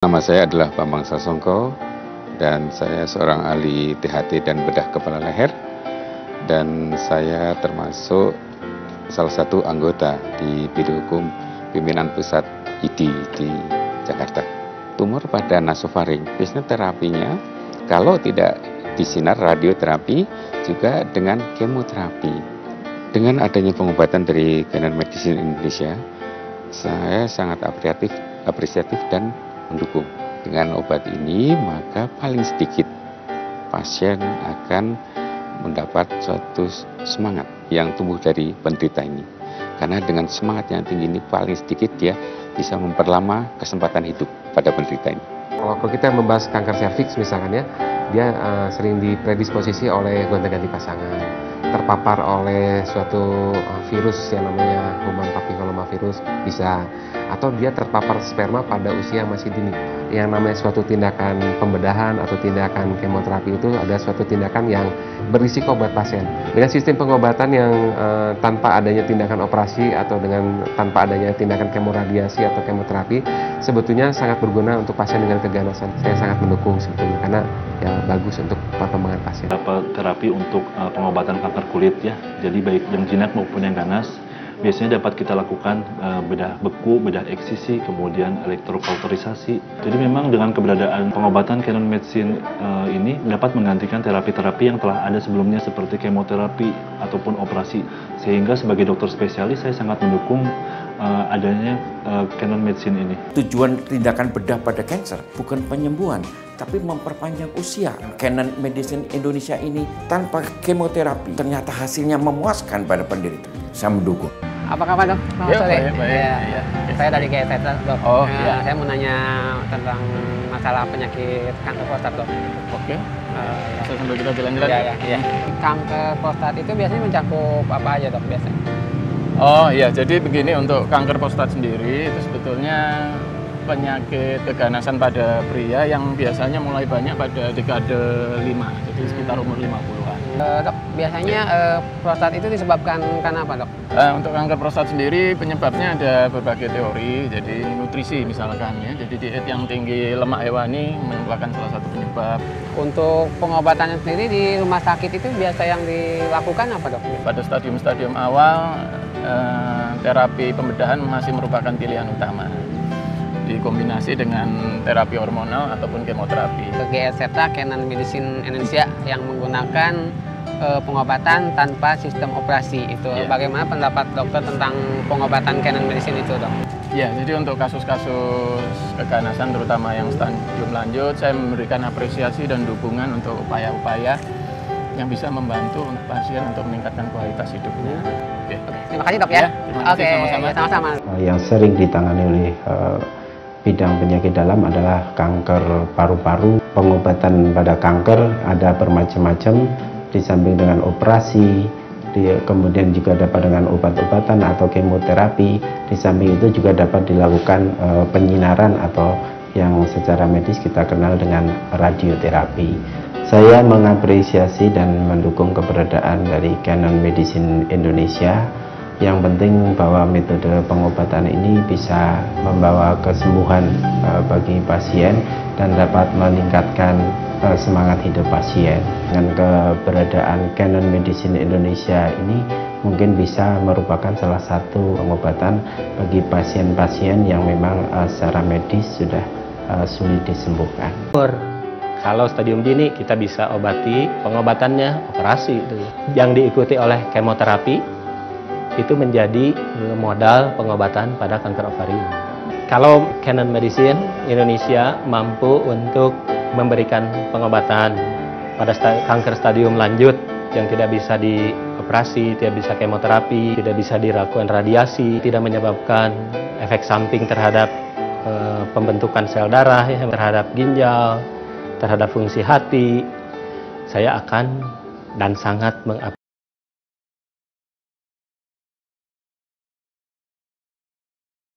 Nama saya adalah Bambang Sasongko dan saya seorang ahli THT dan bedah kepala leher, dan saya termasuk salah satu anggota di Biro Hukum Pimpinan Pusat ID di Jakarta. Tumor pada nasofaring, biasanya terapinya kalau tidak disinar radioterapi juga dengan kemoterapi. Dengan adanya pengobatan dari Canon Medicine Indonesia, saya sangat apresiatif dan mendukung. Dengan obat ini maka paling sedikit pasien akan mendapat suatu semangat yang tumbuh dari penderita ini. Karena dengan semangat yang tinggi ini paling sedikit dia bisa memperlama kesempatan hidup pada penderita ini. Kalau kita membahas kanker serviks misalkan ya, dia sering dipredisposisi oleh gonta-ganti pasangan, terpapar oleh suatu virus yang namanya human papillomavirus bisa, atau dia terpapar sperma pada usia masih dini. Yang namanya suatu tindakan pembedahan atau tindakan kemoterapi itu ada suatu tindakan yang berisiko buat pasien. Dengan sistem pengobatan yang tanpa adanya tindakan operasi atau tanpa adanya tindakan kemoradiasi atau kemoterapi, sebetulnya sangat berguna untuk pasien dengan keganasan. Saya sangat mendukung sebetulnya karena ya bagus untuk perkembangan pasien. Terapi untuk pengobatan kanker kulit ya, jadi baik yang jinak maupun yang ganas, biasanya dapat kita lakukan bedah beku, bedah eksisi, kemudian elektrokauterisasi. Jadi memang dengan keberadaan pengobatan Canon Medicine ini dapat menggantikan terapi-terapi yang telah ada sebelumnya seperti kemoterapi ataupun operasi. Sehingga sebagai dokter spesialis saya sangat mendukung adanya Canon Medicine ini. Tujuan tindakan bedah pada kanker bukan penyembuhan, tapi memperpanjang usia. Canon Medicine Indonesia ini tanpa kemoterapi ternyata hasilnya memuaskan pada penderita. Saya mendukung. Apa kabar dok? Selamat sore. Ya. Saya dari GST dok. Saya mau nanya tentang masalah penyakit kanker prostat dok. Oke. Sambil kita jalan-jalan. Iya. Kanker prostat itu biasanya mencakup apa aja dok biasanya? Oh iya, jadi begini, untuk kanker prostat sendiri itu sebetulnya penyakit keganasan pada pria yang biasanya mulai banyak pada dekade 5, jadi sekitar umur 50-an. Dok, biasanya prostat itu disebabkan karena apa dok? Untuk kanker prostat sendiri penyebabnya ada berbagai teori, jadi nutrisi misalkan ya, jadi diet yang tinggi lemak hewani merupakan salah satu penyebab. Untuk pengobatannya sendiri di rumah sakit itu biasa yang dilakukan apa dok? Pada stadium-stadium awal terapi pembedahan masih merupakan pilihan utama, dikombinasi dengan terapi hormonal ataupun kemoterapi. GST Canon Medicine Indonesia yang menggunakan pengobatan tanpa sistem operasi itu. Bagaimana pendapat dokter tentang pengobatan Canon Medicine itu dok? Ya, jadi untuk kasus-kasus keganasan terutama yang stadium lanjut, saya memberikan apresiasi dan dukungan untuk upaya-upaya yang bisa membantu untuk pasien untuk meningkatkan kualitas hidupnya. Oke. Terima kasih dok ya. Terima kasih sama-sama. Yang sering ditangani oleh bidang penyakit dalam adalah kanker paru-paru. Pengobatan pada kanker ada bermacam-macam, di samping dengan operasi, kemudian juga dapat dengan obat-obatan atau kemoterapi. Di samping itu juga dapat dilakukan penyinaran atau yang secara medis kita kenal dengan radioterapi. Saya mengapresiasi dan mendukung keberadaan dari Canon Medicine Indonesia. Yang penting bahwa metode pengobatan ini bisa membawa kesembuhan bagi pasien dan dapat meningkatkan semangat hidup pasien. Dengan keberadaan Canon Medicine Indonesia ini mungkin bisa merupakan salah satu pengobatan bagi pasien-pasien yang memang secara medis sudah sulit disembuhkan. Kalau stadium dini kita bisa obati, pengobatannya operasi itu. Yang diikuti oleh kemoterapi itu menjadi modal pengobatan pada kanker ovarium. Kalau Canon Medicine Indonesia mampu untuk memberikan pengobatan pada kanker stadium lanjut yang tidak bisa dioperasi, tidak bisa kemoterapi, tidak bisa dilakukan radiasi, tidak menyebabkan efek samping terhadap pembentukan sel darah, terhadap ginjal, terhadap fungsi hati, saya akan dan sangat mengapresiasi